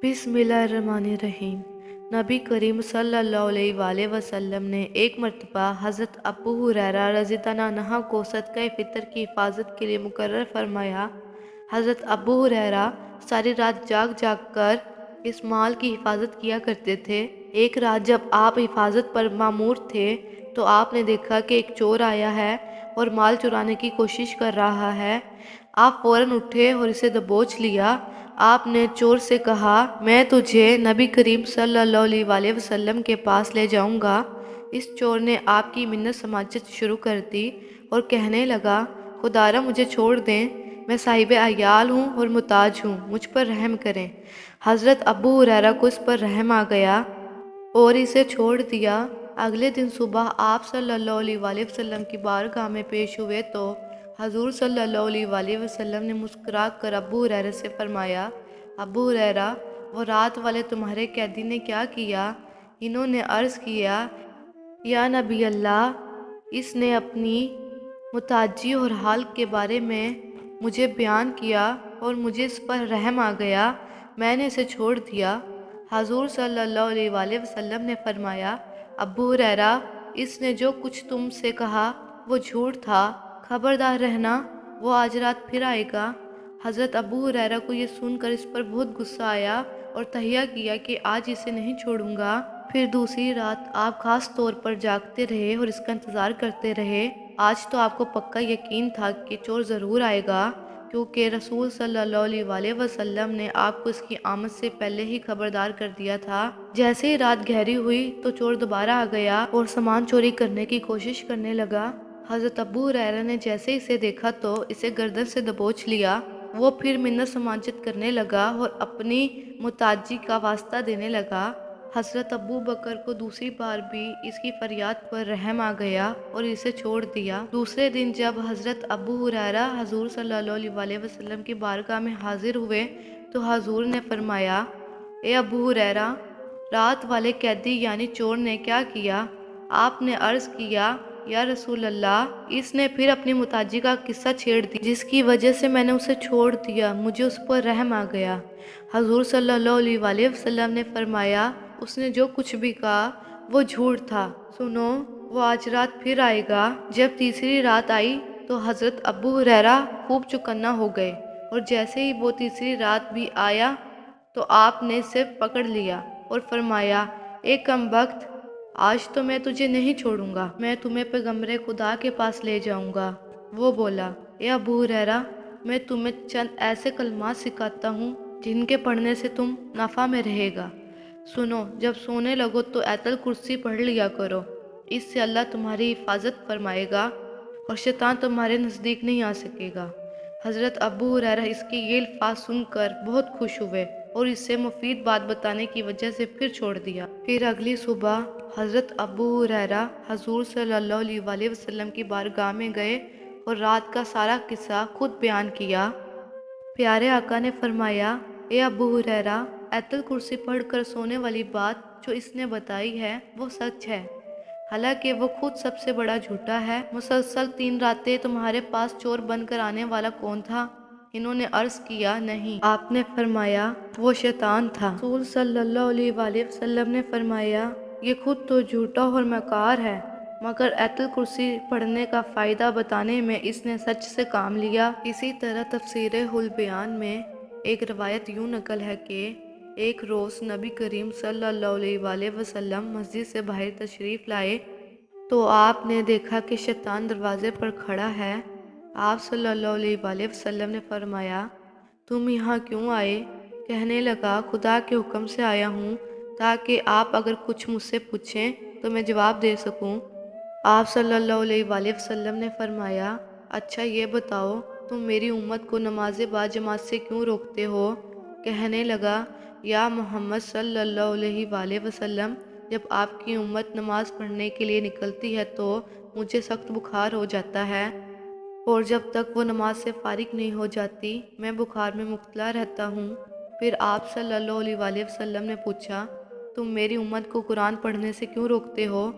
बिस्मिल्लाहिर्रहमानिर्रहीम। नबी करीम सल्लल्लाहु अलैहि वसल्लम ने एक मरतबा हज़रत अबू हुरैरा रज़ियल्लाहु अन्हु को सदक़े फ़ितर की हिफाजत के लिए मुकर्रर फरमाया। हज़रत अबू हुरैरा सारी रात जाग जाग कर इस माल की हिफाजत किया करते थे। एक रात जब आप हिफाजत पर मामूर थे तो आपने देखा कि एक चोर आया है और माल चुराने की कोशिश कर रहा है। आप फ़ौरन उठे और इसे दबोच लिया। आपने चोर से कहा, मैं तुझे नबी करीम सल्लल्लाहु अलैहि वसल्लम के पास ले जाऊंगा। इस चोर ने आपकी मिन्नत समाजत शुरू कर दी और कहने लगा, खुदारा मुझे छोड़ दें, मैं साहिब अयाल हूँ और मुताज हूँ, मुझ पर रहम करें। हज़रत अबू हुरैरा को इस पर रहम आ गया और इसे छोड़ दिया। अगले दिन सुबह आप सल्लल्लाहु अलैहि वसल्लम की बारगाह में पेश हुए तो हजूर सल्लल्लाहु अलैहि वसल्लम ने मुस्कुरा कर अबू हुरैरा से फरमाया, अबू हुरैरा, वो रात वाले तुम्हारे कैदी ने क्या किया? इन्होंने अर्ज़ किया, या नबी अल्लाह, इसने अपनी मुताजी और हाल के बारे में मुझे बयान किया और मुझे इस पर रहम आ गया, मैंने इसे छोड़ दिया। हजूर सल्लल्लाहु अलैहि वसल्लम ने फरमाया, अबू हुरैरा, इसने जो कुछ तुमसे कहा वो झूठ था, खबरदार रहना, वो आज रात फिर आएगा। हज़रत अबू हुरैरा को ये सुनकर इस पर बहुत गुस्सा आया और तहिया किया कि आज इसे नहीं छोड़ूंगा। फिर दूसरी रात आप खास तौर पर जागते रहे और इसका इंतज़ार करते रहे। आज तो आपको पक्का यकीन था कि चोर ज़रूर आएगा, क्योंकि रसूल सल्लल्लाहु अलैहि वसल्लम ने आपको इसकी आमद से पहले ही खबरदार कर दिया था। जैसे ही रात गहरी हुई तो चोर दोबारा आ गया और सामान चोरी करने की कोशिश करने लगा। हज़रत अबू हुरैरा ने जैसे इसे देखा तो इसे गर्दन से दबोच लिया। वो फिर मिन्नत समाजत करने लगा और अपनी मुताजी का वास्ता देने लगा। हज़रत अबू बकर को दूसरी बार भी इसकी फरियाद पर रहम आ गया और इसे छोड़ दिया। दूसरे दिन जब हज़रत अबू हुरैरा हजूर सल्लल्लाहु अलैहि वसल्लम की बारगाह में हाजिर हुए तो हजूर ने फरमाया, ए अबू हुरैरा, रात वाले कैदी यानी चोर ने क्या किया? आपने अर्ज़ किया, या रसूल अल्लाह, इसने फिर अपनी मुताजी का किस्सा छेड़ दिया जिसकी वजह से मैंने उसे छोड़ दिया, मुझे उस पर रहम आ गया। हजूर सल्लल्लाहु अलैहि वसल्लम ने फरमाया, उसने जो कुछ भी कहा वो झूठ था, सुनो, वो आज रात फिर आएगा। जब तीसरी रात आई तो हज़रत अबू हुरैरा खूब चौकन्ना हो गए और जैसे ही वो तीसरी रात भी आया तो आपने इसे पकड़ लिया और फरमाया, एक कमबख्त, आज तो मैं तुझे नहीं छोड़ूंगा, मैं तुम्हें पैगम्बरे खुदा के पास ले जाऊंगा। वो बोला, ए अबू हुरैरा, मैं तुम्हें चंद ऐसे कलमात सिखाता हूँ जिनके पढ़ने से तुम नफ़ा में रहेगा। सुनो, जब सोने लगो तो आयतल कुर्सी पढ़ लिया करो, इससे अल्लाह तुम्हारी हिफाजत फरमाएगा और शैतान तुम्हारे नज़दीक नहीं आ सकेगा। हज़रत अबू हुरैरा इसके ये अल्फाज सुनकर बहुत खुश हुए और इससे मुफीद बात बताने की वजह से फिर छोड़ दिया। फिर अगली सुबह हज़रत अबू हुरैरा हजूर सल्लल्लाहु अलैहि वसल्लम की बारगाह में गए और रात का सारा किस्सा खुद बयान किया। प्यारे आका ने फरमाया, ए अबू हुरैरा, आयतल कुर्सी पढ़कर सोने वाली बात जो इसने बताई है वो सच है, हालांकि वो खुद सबसे बड़ा झूठा है। मुसलसल 3 रातें तुम्हारे पास चोर बनकर आने वाला कौन था? इन्होंने अर्ज किया, नहीं। आपने फरमाया, वो शैतान था। रसूल सल्लल्लाहु अलैहि वसल्लम ने फरमाया, ये खुद तो झूठा और मकार है, मगर आयतल कुर्सी पढ़ने का फ़ायदा बताने में इसने सच से काम लिया। इसी तरह तफसीर हुल बयान में एक रवायत यूँ नकल है कि एक रोज़ नबी करीम सल्लल्लाहु अलैहि वसल्लम मस्जिद से बाहर तशरीफ़ लाए तो आपने देखा कि शैतान दरवाज़े पर खड़ा है। आप सल्लल्लाहु अलैहि वसल्लम ने फरमाया, तुम यहाँ क्यों आए? कहने लगा, खुदा के हुक्म से आया हूँ ताकि आप अगर कुछ मुझसे पूछें तो मैं जवाब दे सकूँ। आप सल्लल्लाहु अलैहि वसल्लम ने फरमाया, अच्छा ये बताओ, तुम मेरी उम्मत को नमाज बाजमात से क्यों रोकते हो? कहने लगा, या मोहम्मद सल्लल्लाहु अलैहि वसल्लम, जब आपकी उम्मत नमाज पढ़ने के लिए निकलती है तो मुझे सख्त बुखार हो जाता है और जब तक वो नमाज से फारिग नहीं हो जाती मैं बुखार में मुब्तला रहता हूँ। फिर आप सल्लल्लाहु अलैहि वसल्लम ने पूछा, तुम मेरी उम्मत को कुरान पढ़ने से क्यों रोकते हो?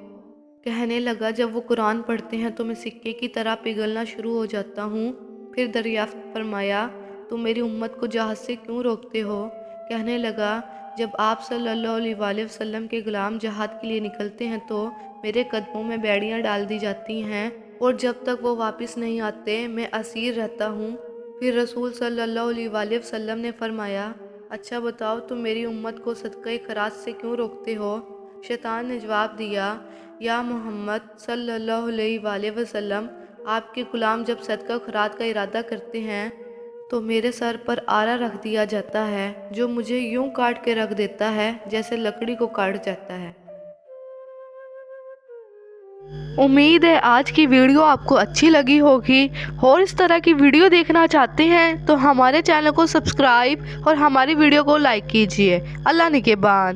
कहने लगा, जब वो कुरान पढ़ते हैं तो मैं सिक्के की तरह पिघलना शुरू हो जाता हूँ। फिर दरियाफ्त फरमाया, तुम मेरी उम्मत को जहाज से क्यों रोकते हो? کہنے لگا جب آپ صلی اللہ علیہ وسلم کے غلام جہاد کے لیے نکلتے ہیں تو میرے قدموں میں بیڑیاں ڈال دی جاتی ہیں اور جب تک وہ واپس نہیں آتے میں اسیر رہتا ہوں۔ پھر رسول صلی اللہ علیہ وسلم نے فرمایا اچھا بتاؤ تم میری امت کو صدقہ خیرات سے کیوں روکتے ہو؟ شیطان نے جواب دیا یا محمد صلی اللہ علیہ وسلم آپ کے غلام جب صدقہ خیرات کا ارادہ کرتے ہیں تو میرے سر پر آرا رکھ دیا جاتا ہے جو مجھے یوں کاٹ کے رکھ دیتا ہے جیسے لکڑی کو کاٹ جاتا ہے۔ امید ہے آج کی ویڈیو آپ کو اچھی لگی ہوگی، اور اس طرح کی ویڈیو دیکھنا چاہتے ہیں تو ہمارے چینل کو سبسکرائب اور ہماری ویڈیو کو لائک کیجیے۔ اللہ نگہبان۔